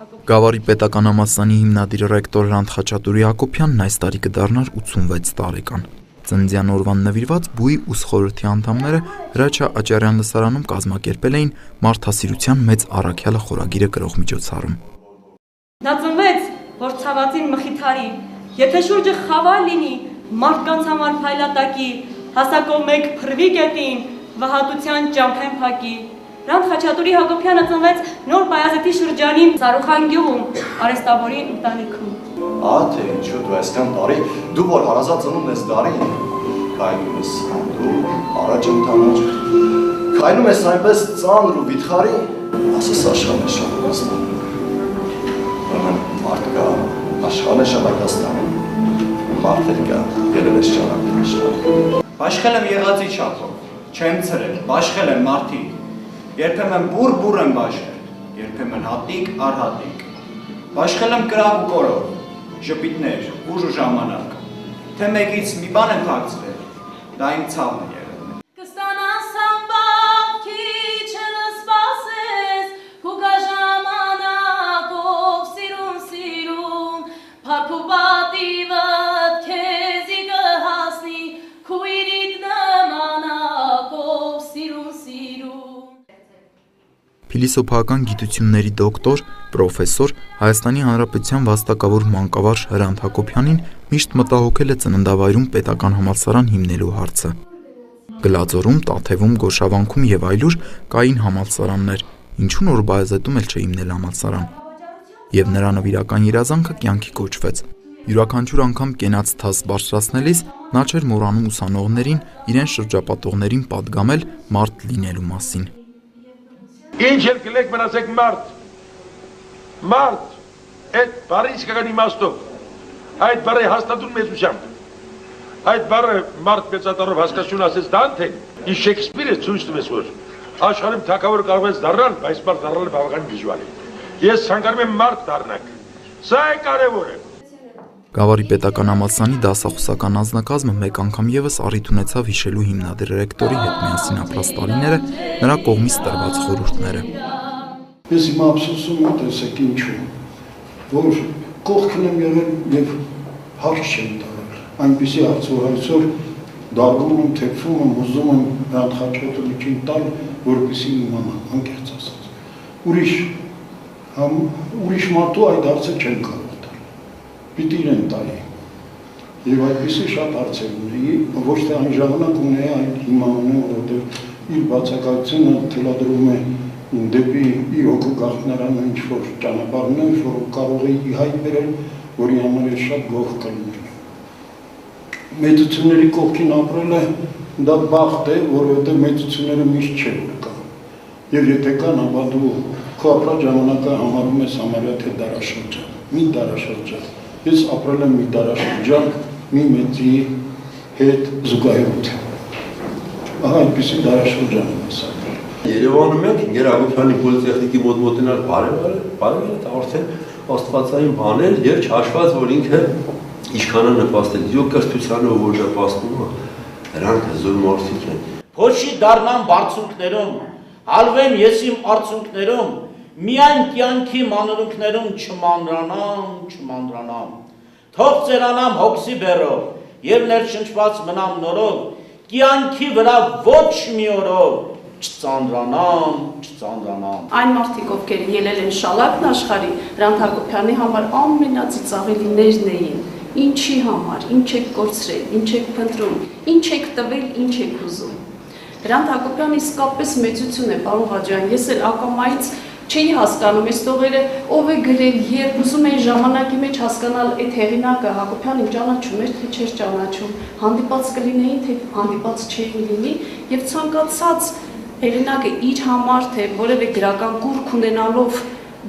Գավառի պետական համալսարանի հիմնադիր ռեկտոր Հրանտ Խաչատուրի Հակոբյանն այս տարի կդառնար 86 տարեկան։ Ծննդյան օրվան նվիրված բուի ուսխորհրդի անդամները Հրաչյա Աճարյան լսարանում կազմակերպել էին մարդասիրության մեծ առաքյալը խորագիրը գրող միջոցառում։ Նա ծնվեց, որ ցավածին մխիթարի, եթե շուրջը խավար լինի, մարդկանց համար փայլատակի, հասակով մեկ փրվի գետին, վհատության ճամփեն փակի։ Հրանտ Խաչատուրի Հակոբյանը ծնվեց Նոր Բայազետի շրջանի Սարուխան գյուղում, արհեստավորի ընտանիքում։ Թե ինչու դու այսքան տարի, դու որ հարազատ ծնունդն ես դարի, քայլում ես դու առաջ ընթանոջ, քայլում ես այնպես ծանր ու վիթխարի, ասես աշխարհը շարունակացնում։ Մարդ կա, աշխարհը շարունակացնում, մարդ կա, ելել ես ճանապարհ աշխարհ։ Բաշխել եմ եղածի չափով, չեմ ցրել, բաշխել եմ մարդի, երբեմն բուր եմ բաշխել, երբեմն հատիկ առ հատիկ, բաշխել եմ կրակ ու կորով, ժպիտներ, ուժ ու ժամանակ, թե մեկից մի բան եմ թաքցրել, դա իմ ցավն է եղել։ Կստանաս ամբավքի չնսպասես, հուգա ժամանակով սիրուն, փակ ու պատիվդ քեզի կհասնի, քույրիդ նմանակով սիրուն։ Փիլիսոփայական գիտությունների դոկտոր, պրոֆեսոր, Հայաստանի Հանրապետության վաստակավոր մանկավարժ Հրանտ Հակոբյանին միշտ մտահոգել է ծննդավայրում պետական համալսարան հիմնելու հարցը։ Գլաձորում, Տաթևում, Գոշավանքում եւ այլուր կային համալսարաններ, ինչու Նոր Բայազետում էլ չհիմնել համալսարան։ Եվ նրա նվիրական երազանքը կյանքի կոչվեց։ Յուրաքանչյուր անգամ կենաց թաս բարձրացնելիս նա չէր մոռանում ուսանողներին, իրեն շրջապատողներին պատգամել մարդ լինելու մասին։ Ինչ էլ կլեք մնացեք մարդ, այդ բառի իսկական իմաստով, այդ բառի հաստատուն մեծությամբ, այդ բառը մարդ մեծատարով հասկացություն ասեց Դանթեն, իսկ Շեքսպիրը ցույց տվեց, որ աշխարհում թագավոր կարող է դառնալ, բայց մարդ դառնալը բավական դժվար է։ Ես ցանկանում եմ մարդ դառնալ։ Սա է կարևորը։ Գավառի պետական համալսարանի դասախոսական անձնակազմը մեկ անգամ եւս առիթ ունեցավ հիշելու հիմնադիր ռեկտորի հետ միասին ապրած տարիները, նրա կողմից տրված խորհուրդները։ Ես հիմա ափսոսում եմ, տեսեք ինչու, որ կողքն եմ եղել եւ հարց չեմ տվել։ Այնպիսի հարց, որ այսօր դառնում եմ, թեքվում եմ, ուզում եմ Հրանտ Խաչատուրին տալ, որպեսզի իմանամ, անկեղծ ասած։ Ուրիշ մարդու այդ հարցը չեմ կարող տալ։ Պիտի իրեն տալի։ Եվ այդպիսի շատ հարցեր ունեի, ոչ թե այն ժամանակ ունեի, այն հիմա ունեմ, որովհետև իր բացակայությունը թելադրում է դեպի իր հոգու գաղտնարանը ինչ-որ ճանապարհներ, որ կարող է ի հայտ բերել, որի համար է շատ գող կլիներ։ Մեծությունների կողքին ապրելը դա բախտ է, որովհետև մեծությունները միշտ չեն կա։ Եվ եթե կան, ապա դու քո ապրած ժամանակը համարում ես համարյա թե դարաշրջան, մի դարաշրջան։ Ես ապրել եմ մի դարաշրջան, մի մեծի հետ զուգահեռությամբ։ Ահա այդպիսի դարաշրջան եմ ես ապրել։ Երևանում ենք Գեր Հակոբյանի պոլիտեխնիկի մոտ մոտենալ բարևալ է արդեն աստվածային բաներ եւ չհաշված որ ինքը ինչքան է նպաստել։ Իո կրթությանը որ նպաստում է, նրանք հզոր մարդիկ են։ Փոշի դառնան բարձունքներում, հալվեմ ես իմ արցունքներում, միայն կյանքի մանրուքներում չմանրանամ, թող ծերանամ հոգսի բեռով, եւ ներշնչված մնամ նորով, կյանքի վրա ոչ մի օրով չծանրանամ։ Այն մարդիկ, ովքեր ելել են շալակն աշխարհի, Հրանտ Հակոբյանի համար ամենածիծաղելիներն էին։ Ինչի համար, ինչ եք կորցրել, ինչ եք փնտրում, ինչ եք տվել, ինչ եք ուզում։ Հրանտ Հակոբյանը իսկապես մեծություն է, պարոն Ղաջյան, ես էլ ակամայից չէի հասկանում այս տողերը ով է գրել, երբ ուզում էին ժամանակի մեջ հասկանալ այդ հեղինակը Հակոբյանին ճանաչում էր, թե չէր ճանաչում, հանդիպած կլինեին, թե հանդիպած չէին լինի, եւ ցանկացած հեղինակը իր համար թե որևէ գրական կուրք ունենալով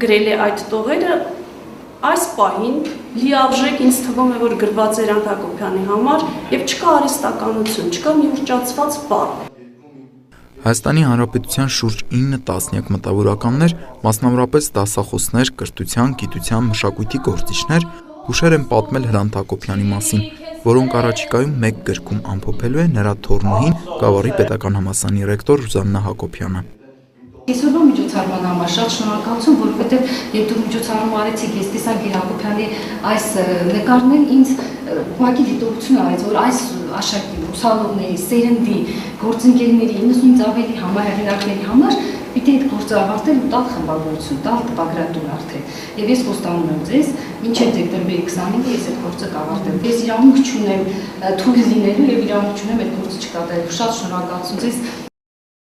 գրել է այդ տողերը, այս պահին լիարժեք ինձ թվում է, որ գրված էր Հրանտ Հակոբյանի համար եւ չկա արհեստականություն, չկա մի ուռճացված բառ։ Հայաստանի Հանրապետության շուրջ 9 տասնյակ մտավորականներ, մասնավորապես դասախոսներ, կրթության, գիտության, մշակույթի գործիչներ հուշեր են պատմել Հրանտ Հակոբյանի մասին, որոնք առաջիկայում մեկ գրքում ամփոփելու է նրա թոռնուհին Գավառի պետական համալսարանի ռեկտոր Ռուզաննա Հակոբյանը։ Այսօրվա միջոցառման համար շատ շնորհակալություն, որովհետև երբ դուք միջոցառում արեցիք, ես տեսա Գեր Հակոբյանի այս նկարն ինձ ուղղակի դիտողություն արեց, որ այս աշակի ուսանողների, սերնդի, գործընկերների 90-ից ավելի համահեղինակների համար պիտի այդ գործը ավարտել ու տալ խմբավորություն, տալ տպագրատուր արդեն։ Եվ ես խոստանում եմ ձեզ, մինչև դեկտեմբերի 29-ը ես այդ գործը կավարտեմ։ Ես իրավունք չունեմ թույլ լինելու եւ իրավունք չունեմ այդ գործը չկատարելու։ Շատ շնորհակալություն ձեզ